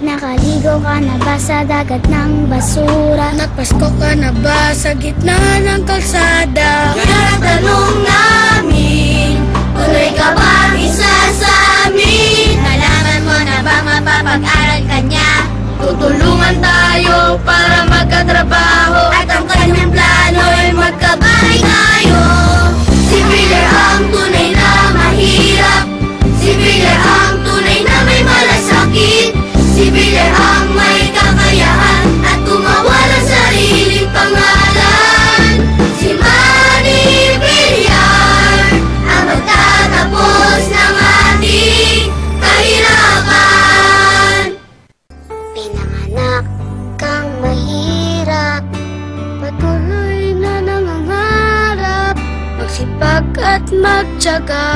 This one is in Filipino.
Nakaligo ka na ba sa dagat ng basura? Nagpasko ka na ba sa gitna ng kalsada? Yan ang tanong namin, tuloy ka bang isa sa amin? Nalaman mo na ba mapapag-aral ka niya? Tutulungan tayo para magkatrabaho, at ang kanyang plano ay magkabahay tayo. Si Miller ang tunay na mahirap, si Miller ang tunay na may malasakit, si Miller ang may kakayahan at gumawa ng sariling pangalan. Si Manny Villar ang magtatapos ng ating kahirapan. Pinanganak kang mahirap, patuloy na nangangarap, Magsipag at magtiyaga,